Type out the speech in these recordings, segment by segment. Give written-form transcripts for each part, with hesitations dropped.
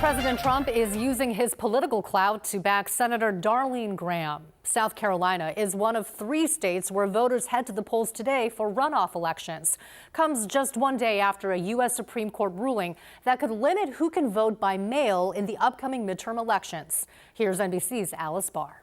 President Trump is using his political clout to back Senator Darline Graham. South Carolina is one of 3 states where voters head to the polls today for runoff elections. Comes just one day after a U.S. Supreme Court ruling that could limit who can vote by mail in the upcoming midterm elections. Here's NBC's Alice Barr.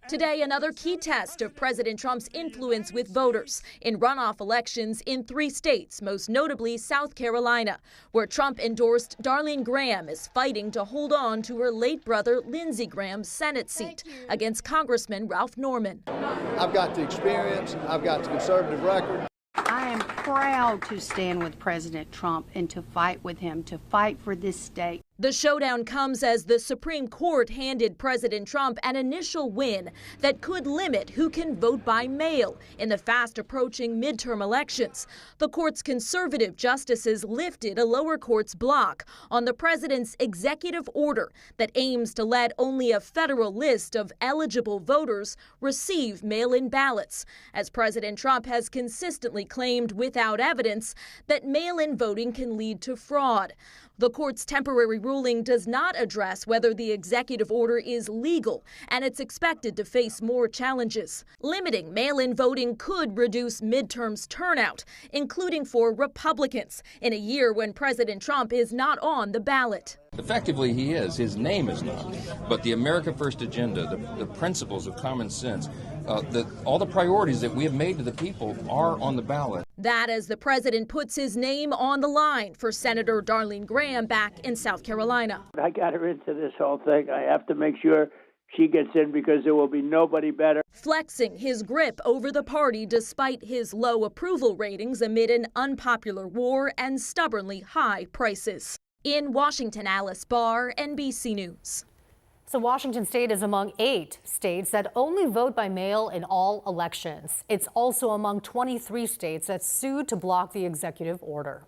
Today, another key test of President Trump's influence with voters in runoff elections in 3 states, most notably South Carolina, where Trump-endorsed Darline Graham is fighting to hold on to her late brother Lindsey Graham's Senate seat against Congressman Ralph Norman. I've got the experience, I've got the conservative record. I am proud to stand with President Trump and to fight with him, to fight for this state. The showdown comes as the Supreme Court handed President Trump an initial win that could limit who can vote by mail in the fast-approaching midterm elections. The court's conservative justices lifted a lower court's block on the president's executive order that aims to let only a federal list of eligible voters receive mail-in ballots, as President Trump has consistently claimed without evidence that mail-in voting can lead to fraud. The court's temporary ruling does not address whether the executive order is legal, and it's expected to face more challenges. Limiting mail-in voting could reduce midterms turnout, including for Republicans, in a year when President Trump is not on the ballot. Effectively, he is. His name is not. But the America First agenda, the principles of common sense, all the priorities that we have made to the people are on the ballot. That as the president puts his name on the line for Senator Darline Graham back in South Carolina. I got her into this whole thing. I have to make sure she gets in because there will be nobody better. Flexing his grip over the party despite his low approval ratings amid an unpopular war and stubbornly high prices. In Washington, Alice Barr, NBC News. So Washington State is among 8 states that only vote by mail in all elections. It's also among 23 states that sued to block the executive order.